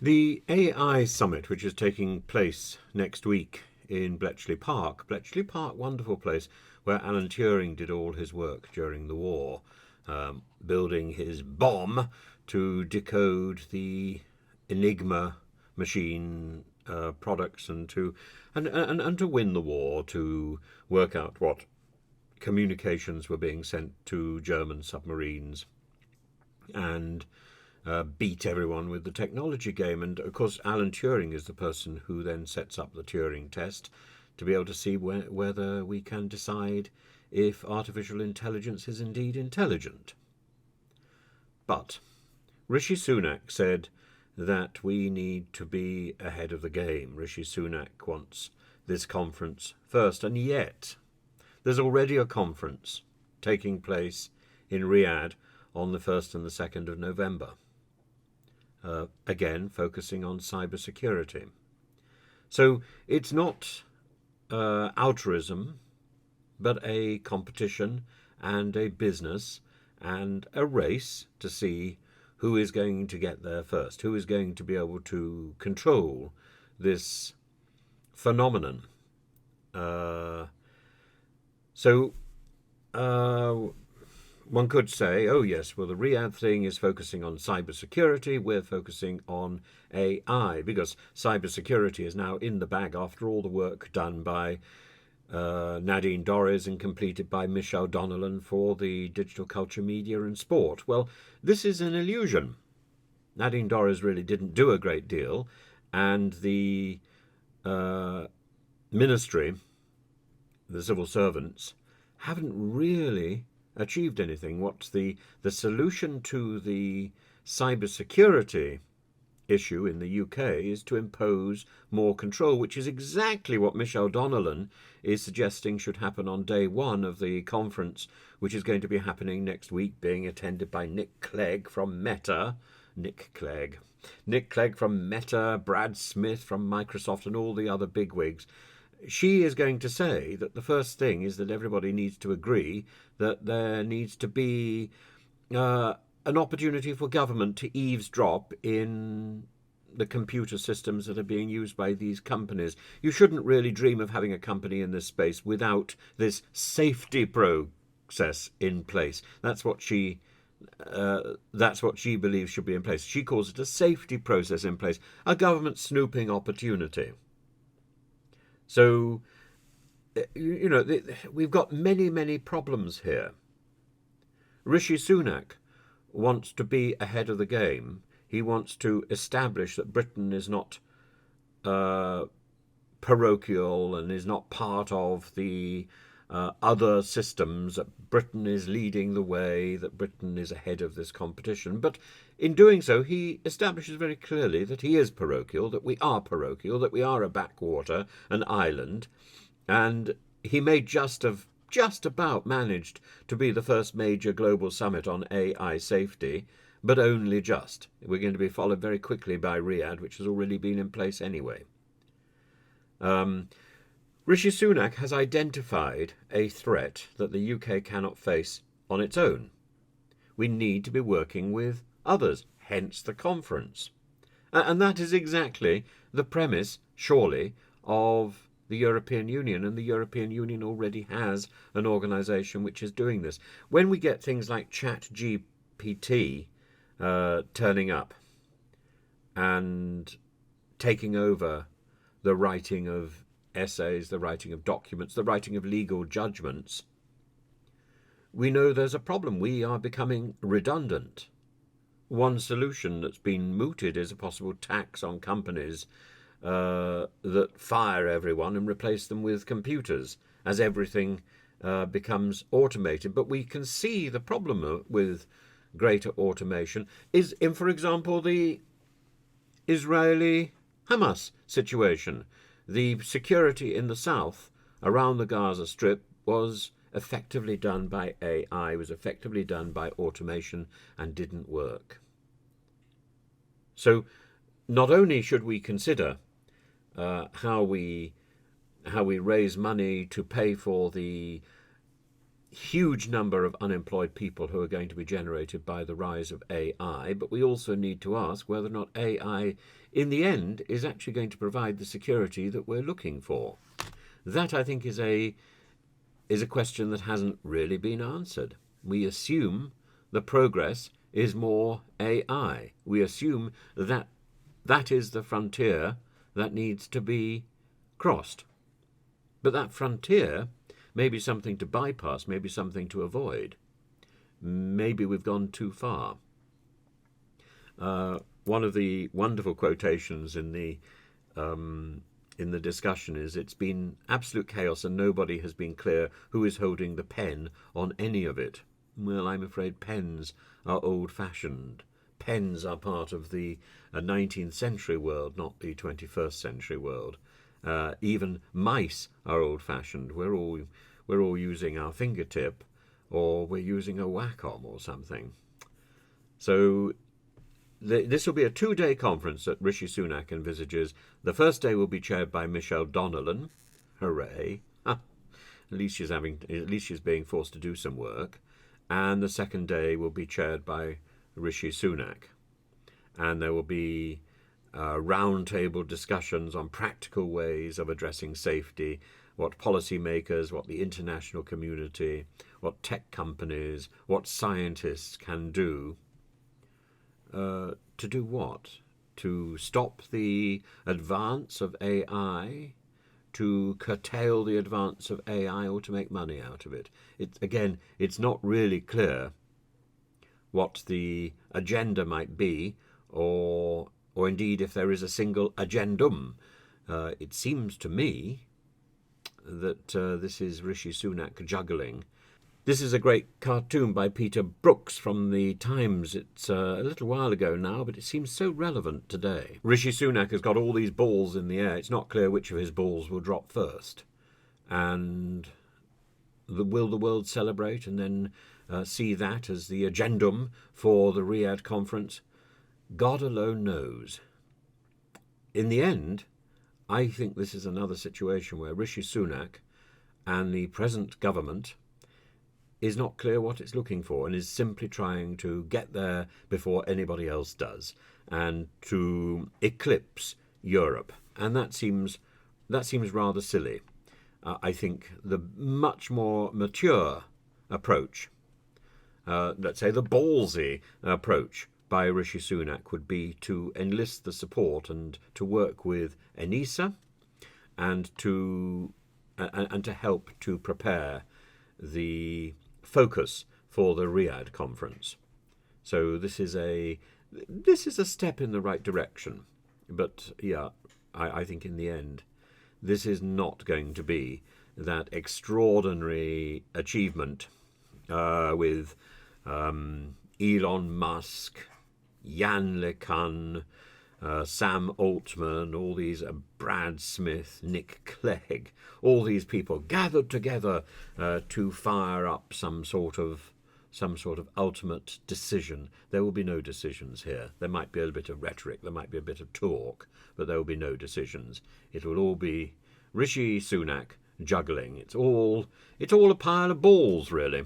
The AI summit, which is taking place next week in Bletchley Park, wonderful place where Alan Turing did all his work during the war, building his bomb to decode the Enigma machine products and to win the war, to work out what communications were being sent to German submarines and beat everyone with the technology game. And of course, Alan Turing is the person who then sets up the Turing Test to be able to see whether we can decide if artificial intelligence is indeed intelligent. But Rishi Sunak said that we need to be ahead of the game. Rishi Sunak wants this conference first, and yet there's already a conference taking place in Riyadh on the 1st and the 2nd of November. Again, focusing on cybersecurity. So it's not altruism, but a competition and a business and a race to see who is going to get there first, who is going to be able to control this phenomenon. So one could say, oh yes, well the Riyadh thing is focusing on cybersecurity, we're focusing on AI, because cybersecurity is now in the bag after all the work done by Nadine Dorries and completed by Michelle Donnellan for the digital culture, media and sport. Well, this is an illusion. Nadine Dorries really didn't do a great deal, and the ministry, the civil servants, haven't really achieved anything. What's the solution to the cybersecurity issue in the UK is to impose more control, which is exactly what Michelle Donnellan is suggesting should happen on day one of the conference, which is going to be happening next week, being attended by Nick Clegg from Meta. Nick Clegg from Meta, Brad Smith from Microsoft, and all the other bigwigs. She is going to say that the first thing is that everybody needs to agree that there needs to be an opportunity for government to eavesdrop in the computer systems that are being used by these companies. You shouldn't really dream of having a company in this space without this safety process in place. That's what she believes should be in place. She calls it a safety process in place, a government snooping opportunity. So, we've got many, many problems here. Rishi Sunak wants to be ahead of the game. He wants to establish that Britain is not parochial and is not part of the other systems, that Britain is leading the way, that Britain is ahead of this competition. But in doing so, he establishes very clearly that he is parochial, that we are a backwater, an island, and he may just about managed to be the first major global summit on AI safety, but only just. We're going to be followed very quickly by Riyadh, which has already been in place anyway. Rishi Sunak has identified a threat that the UK cannot face on its own. We need to be working with others, hence the conference. And that is exactly the premise, surely, of the European Union, and the European Union already has an organisation which is doing this. When we get things like ChatGPT turning up and taking over the writing of essays, the writing of documents, the writing of legal judgments, we know there's a problem. We are becoming redundant. One solution that's been mooted is a possible tax on companies that fire everyone and replace them with computers as everything becomes automated. But we can see the problem with greater automation is in, for example, the Israeli-Hamas situation. The security in the south around the Gaza Strip was effectively done by AI, was effectively done by automation, and didn't work. So not only should we consider how we raise money to pay for the huge number of unemployed people who are going to be generated by the rise of AI, but we also need to ask whether or not AI, in the end, is actually going to provide the security that we're looking for. That, I think, is a question that hasn't really been answered. We assume the progress is more AI. We assume that that is the frontier that needs to be crossed. But that frontier may be something to bypass, maybe something to avoid. Maybe we've gone too far. One of the wonderful quotations in the discussion is, "It's been absolute chaos and nobody has been clear who is holding the pen on any of it." Well, I'm afraid pens are old-fashioned. Pens are part of the 19th century world, not the 21st century world. Even mice are old-fashioned. We're all using our fingertip, or we're using a Wacom or something. So this will be a 2-day conference that Rishi Sunak envisages. The first day will be chaired by Michelle Donnellan. Hooray! At least she's being forced to do some work. And the second day will be chaired by Rishi Sunak. And there will be roundtable discussions on practical ways of addressing safety, what policymakers, what the international community, what tech companies, what scientists can do. To do what? To stop the advance of AI? To curtail the advance of AI, or to make money out of it? It's not really clear what the agenda might be, or indeed if there is a single agendum. It seems to me that this is Rishi Sunak juggling. This is a great cartoon by Peter Brooks from the Times. It's a little while ago now, but it seems so relevant today. Rishi Sunak has got all these balls in the air. It's not clear which of his balls will drop first. And will the world celebrate and then see that as the agendum for the Riyadh conference? God alone knows. In the end, I think this is another situation where Rishi Sunak and the present government is not clear what it's looking for and is simply trying to get there before anybody else does and to eclipse Europe. And that seems rather silly. I think the much more mature approach, let's say the ballsy approach by Rishi Sunak, would be to enlist the support and to work with ENISA and to help to prepare the focus for the Riyadh conference. So this is a step in the right direction. But yeah, I think in the end, this is not going to be that extraordinary achievement with Elon Musk, Jan LeCun, Sam Altman, all these Brad Smith, Nick Clegg, all these people gathered together to fire up some sort of ultimate decision. There will be no decisions here. There might be a bit of rhetoric, there might be a bit of talk, but there will be no decisions. It will all be Rishi Sunak juggling. It's all a pile of balls, really.